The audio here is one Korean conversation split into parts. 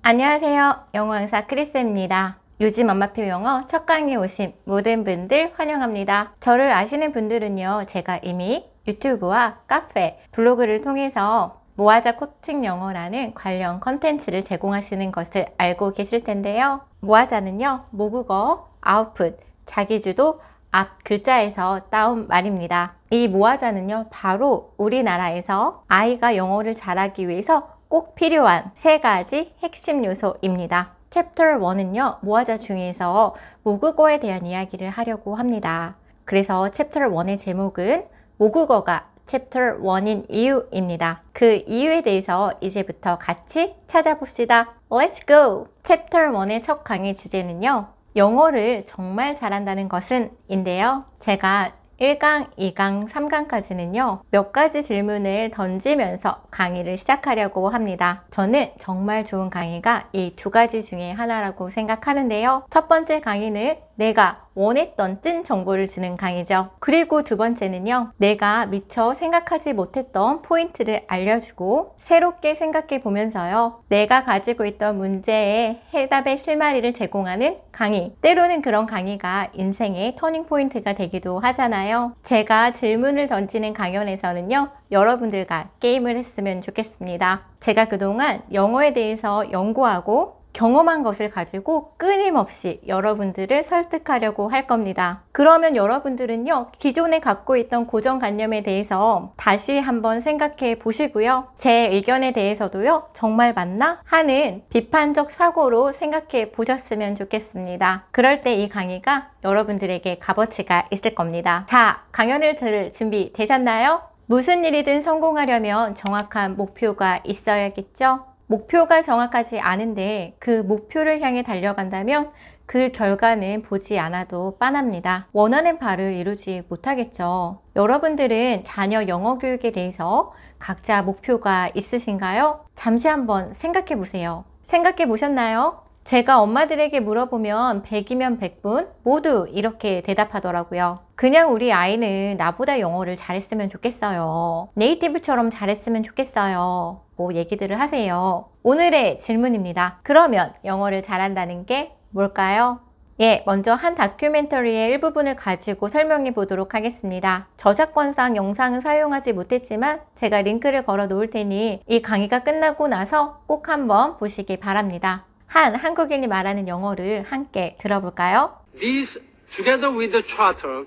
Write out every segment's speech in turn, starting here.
안녕하세요. 영어 강사 크리스입니다. 요즘 엄마표 영어 첫 강의에 오신 모든 분들 환영합니다. 저를 아시는 분들은요, 제가 이미 유튜브와 카페, 블로그를 통해서 모아자 코칭 영어라는 관련 컨텐츠를 제공하시는 것을 알고 계실 텐데요. 모아자는요, 모국어, 아웃풋, 자기주도, 앞 글자에서 따온 말입니다. 이 모아자는요, 바로 우리나라에서 아이가 영어를 잘하기 위해서 꼭 필요한 세 가지 핵심 요소입니다. 챕터 1은요, 모아자 중에서 모국어에 대한 이야기를 하려고 합니다. 그래서 챕터 1의 제목은 모국어가 챕터 1인 이유입니다. 그 이유에 대해서 이제부터 같이 찾아봅시다. Let's go! 챕터 1의 첫 강의 주제는요, 영어를 정말 잘한다는 것은 인데요. 제가 1강, 2강, 3강까지는요 몇 가지 질문을 던지면서 강의를 시작하려고 합니다. 저는 정말 좋은 강의가 이 두 가지 중에 하나라고 생각하는데요. 첫 번째 강의는 내가 원했던 찐 정보를 주는 강의죠. 그리고 두 번째는요, 내가 미처 생각하지 못했던 포인트를 알려주고 새롭게 생각해 보면서요, 내가 가지고 있던 문제의 해답의 실마리를 제공하는 강의. 때로는 그런 강의가 인생의 터닝 포인트가 되기도 하잖아요. 제가 질문을 던지는 강연에서는요, 여러분들과 게임을 했으면 좋겠습니다. 제가 그동안 영어에 대해서 연구하고 경험한 것을 가지고 끊임없이 여러분들을 설득하려고 할 겁니다. 그러면 여러분들은요, 기존에 갖고 있던 고정관념에 대해서 다시 한번 생각해 보시고요, 제 의견에 대해서도요, 정말 맞나? 하는 비판적 사고로 생각해 보셨으면 좋겠습니다. 그럴 때 이 강의가 여러분들에게 값어치가 있을 겁니다. 자, 강연을 들을 준비 되셨나요? 무슨 일이든 성공하려면 정확한 목표가 있어야겠죠? 목표가 정확하지 않은데 그 목표를 향해 달려간다면 그 결과는 보지 않아도 뻔합니다. 원하는 바를 이루지 못하겠죠. 여러분들은 자녀 영어 교육에 대해서 각자 목표가 있으신가요? 잠시 한번 생각해 보세요. 생각해 보셨나요? 제가 엄마들에게 물어보면 100이면 100분 모두 이렇게 대답하더라고요. 그냥 우리 아이는 나보다 영어를 잘했으면 좋겠어요. 네이티브처럼 잘했으면 좋겠어요. 뭐 얘기들을 하세요. 오늘의 질문입니다. 그러면 영어를 잘한다는 게 뭘까요? 먼저 한 다큐멘터리의 일부분을 가지고 설명해 보도록 하겠습니다. 저작권상 영상은 사용하지 못했지만 제가 링크를 걸어 놓을 테니 이 강의가 끝나고 나서 꼭 한번 보시기 바랍니다. 한 한국인이 말하는 영어를 함께 들어볼까요? These, together with the charter,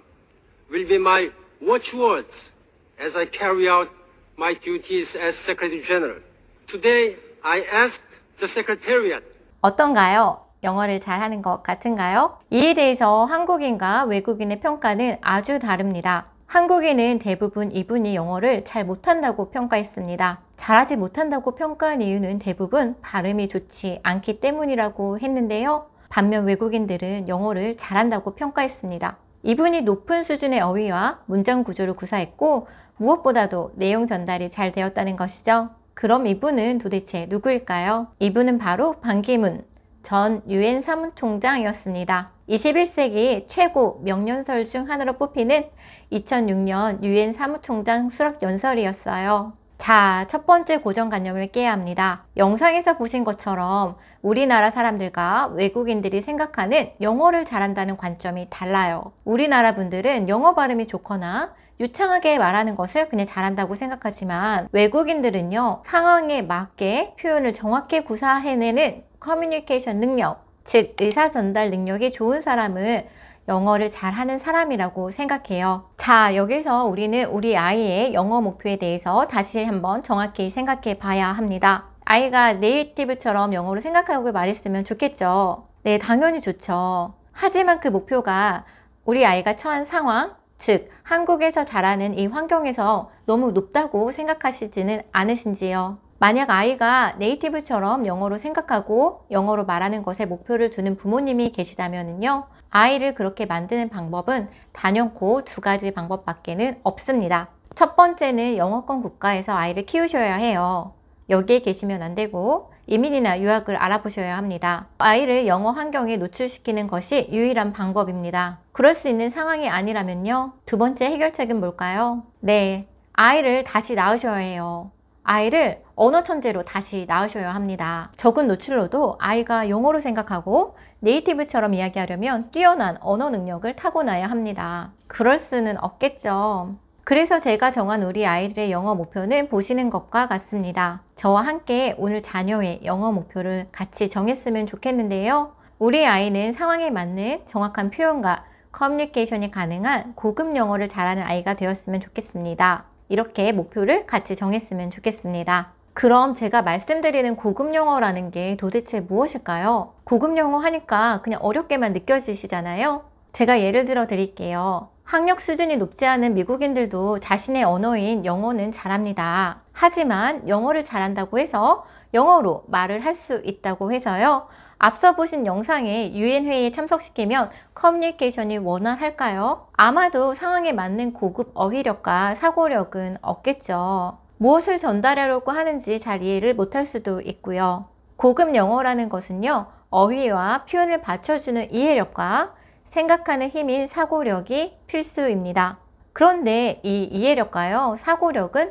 will be my watchwords as I carry out my duties as Secretary General. Today, I asked the Secretariat. 어떤가요? 영어를 잘하는 것 같은가요? 이에 대해서 한국인과 외국인의 평가는 아주 다릅니다. 한국인은 대부분 이분이 영어를 잘 못한다고 평가했습니다. 잘하지 못한다고 평가한 이유는 대부분 발음이 좋지 않기 때문이라고 했는데요. 반면 외국인들은 영어를 잘한다고 평가했습니다. 이분이 높은 수준의 어휘와 문장 구조를 구사했고 무엇보다도 내용 전달이 잘 되었다는 것이죠. 그럼 이분은 도대체 누구일까요? 이분은 바로 반기문 전 유엔 사무총장이었습니다. 21세기 최고 명연설 중 하나로 뽑히는 2006년 유엔 사무총장 수락연설이었어요. 자, 첫 번째 고정관념을 깨야 합니다. 영상에서 보신 것처럼 우리나라 사람들과 외국인들이 생각하는 영어를 잘한다는 관점이 달라요. 우리나라 분들은 영어 발음이 좋거나 유창하게 말하는 것을 그냥 잘한다고 생각하지만 외국인들은요, 상황에 맞게 표현을 정확히 구사해내는 커뮤니케이션 능력, 즉 의사 전달 능력이 좋은 사람을 영어를 잘하는 사람이라고 생각해요. 자, 여기서 우리는 우리 아이의 영어 목표에 대해서 다시 한번 정확히 생각해 봐야 합니다. 아이가 네이티브처럼 영어를 생각하고 말했으면 좋겠죠. 네, 당연히 좋죠. 하지만 그 목표가 우리 아이가 처한 상황, 즉 한국에서 자라는 이 환경에서 너무 높다고 생각하시지는 않으신지요? 만약 아이가 네이티브처럼 영어로 생각하고 영어로 말하는 것에 목표를 두는 부모님이 계시다면요, 아이를 그렇게 만드는 방법은 단연코 두 가지 방법밖에는 없습니다. 첫 번째는 영어권 국가에서 아이를 키우셔야 해요. 여기에 계시면 안 되고 이민이나 유학을 알아보셔야 합니다. 아이를 영어 환경에 노출시키는 것이 유일한 방법입니다. 그럴 수 있는 상황이 아니라면요, 두 번째 해결책은 뭘까요? 네, 아이를 다시 낳으셔야 해요. 아이를 언어 천재로 다시 낳으셔야 합니다. 적은 노출로도 아이가 영어로 생각하고 네이티브처럼 이야기하려면 뛰어난 언어 능력을 타고나야 합니다. 그럴 수는 없겠죠. 그래서 제가 정한 우리 아이들의 영어 목표는 보시는 것과 같습니다. 저와 함께 오늘 자녀의 영어 목표를 같이 정했으면 좋겠는데요. 우리 아이는 상황에 맞는 정확한 표현과 커뮤니케이션이 가능한 고급 영어를 잘하는 아이가 되었으면 좋겠습니다. 이렇게 목표를 같이 정했으면 좋겠습니다. 그럼 제가 말씀드리는 고급 영어라는 게 도대체 무엇일까요? 고급 영어 하니까 그냥 어렵게만 느껴지시잖아요. 제가 예를 들어 드릴게요. 학력 수준이 높지 않은 미국인들도 자신의 언어인 영어는 잘합니다. 하지만 영어를 잘한다고 해서 영어로 말을 할 수 있다고 해서요. 앞서 보신 영상에 유엔 회의에 참석시키면 커뮤니케이션이 원활할까요? 아마도 상황에 맞는 고급 어휘력과 사고력은 없겠죠. 무엇을 전달하려고 하는지 잘 이해를 못할 수도 있고요. 고급 영어라는 것은요, 어휘와 표현을 받쳐주는 이해력과 생각하는 힘인 사고력이 필수입니다. 그런데 이 이해력과요, 사고력은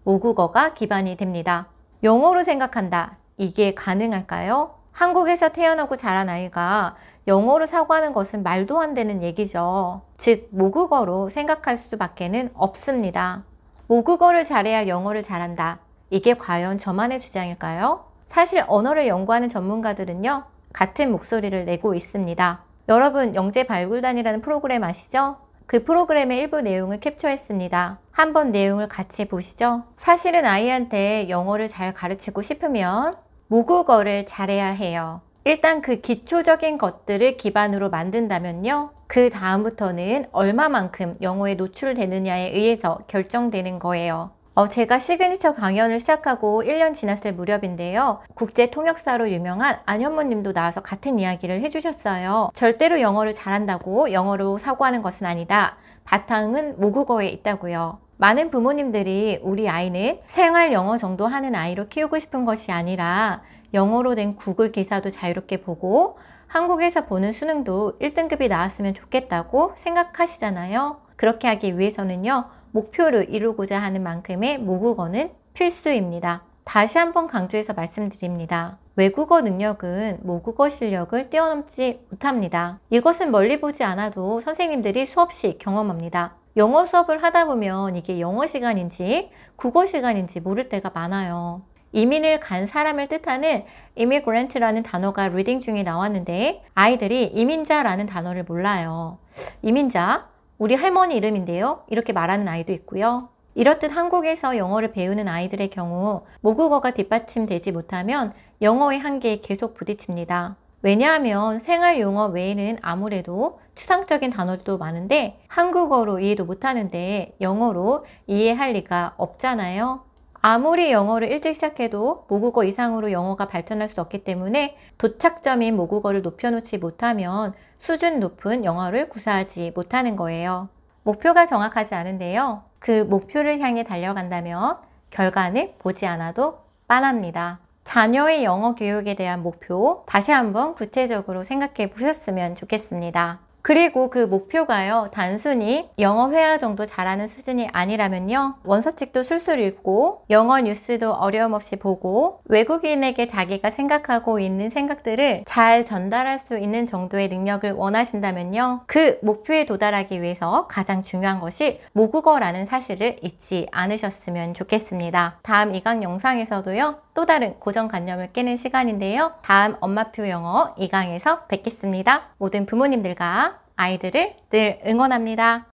모국어가 기반이 됩니다. 영어로 생각한다. 이게 가능할까요? 한국에서 태어나고 자란 아이가 영어로 사고하는 것은 말도 안 되는 얘기죠. 즉, 모국어로 생각할 수밖에는 없습니다. 모국어를 잘해야 영어를 잘한다. 이게 과연 저만의 주장일까요? 사실 언어를 연구하는 전문가들은요, 같은 목소리를 내고 있습니다. 여러분, 영재발굴단이라는 프로그램 아시죠? 그 프로그램의 일부 내용을 캡처했습니다. 한번 내용을 같이 보시죠. 사실은 아이한테 영어를 잘 가르치고 싶으면 모국어를 잘해야 해요. 일단 그 기초적인 것들을 기반으로 만든다면요. 그 다음부터는 얼마만큼 영어에 노출되느냐에 의해서 결정되는 거예요. 제가 시그니처 강연을 시작하고 1년 지났을 무렵인데요. 국제 통역사로 유명한 안현모님도 나와서 같은 이야기를 해주셨어요. 절대로 영어를 잘한다고 영어로 사고하는 것은 아니다. 바탕은 모국어에 있다고요. 많은 부모님들이 우리 아이는 생활 영어 정도 하는 아이로 키우고 싶은 것이 아니라 영어로 된 구글 기사도 자유롭게 보고 한국에서 보는 수능도 1등급이 나왔으면 좋겠다고 생각하시잖아요. 그렇게 하기 위해서는요, 목표를 이루고자 하는 만큼의 모국어는 필수입니다. 다시 한번 강조해서 말씀드립니다. 외국어 능력은 모국어 실력을 뛰어넘지 못합니다. 이것은 멀리 보지 않아도 선생님들이 수없이 경험합니다. 영어 수업을 하다 보면 이게 영어 시간인지 국어 시간인지 모를 때가 많아요. 이민을 간 사람을 뜻하는 immigrant라는 단어가 리딩 중에 나왔는데 아이들이 이민자라는 단어를 몰라요. 이민자? 우리 할머니 이름인데요. 이렇게 말하는 아이도 있고요. 이렇듯 한국에서 영어를 배우는 아이들의 경우 모국어가 뒷받침되지 못하면 영어의 한계에 계속 부딪힙니다. 왜냐하면 생활 용어 외에는 아무래도 추상적인 단어도 많은데 한국어로 이해도 못하는데 영어로 이해할 리가 없잖아요. 아무리 영어를 일찍 시작해도 모국어 이상으로 영어가 발전할 수 없기 때문에 도착점인 모국어를 높여놓지 못하면 수준 높은 영어를 구사하지 못하는 거예요. 목표가 정확하지 않은데요. 그 목표를 향해 달려간다면 결과는 보지 않아도 빤합니다. 자녀의 영어 교육에 대한 목표 다시 한번 구체적으로 생각해 보셨으면 좋겠습니다. 그리고 그 목표가요, 단순히 영어 회화 정도 잘하는 수준이 아니라면요, 원서책도 술술 읽고 영어 뉴스도 어려움 없이 보고 외국인에게 자기가 생각하고 있는 생각들을 잘 전달할 수 있는 정도의 능력을 원하신다면요, 그 목표에 도달하기 위해서 가장 중요한 것이 모국어라는 사실을 잊지 않으셨으면 좋겠습니다. 다음 2강 영상에서도요, 또 다른 고정관념을 깨는 시간인데요. 다음 엄마표 영어 2강에서 뵙겠습니다. 모든 부모님들과 아이들을 늘 응원합니다.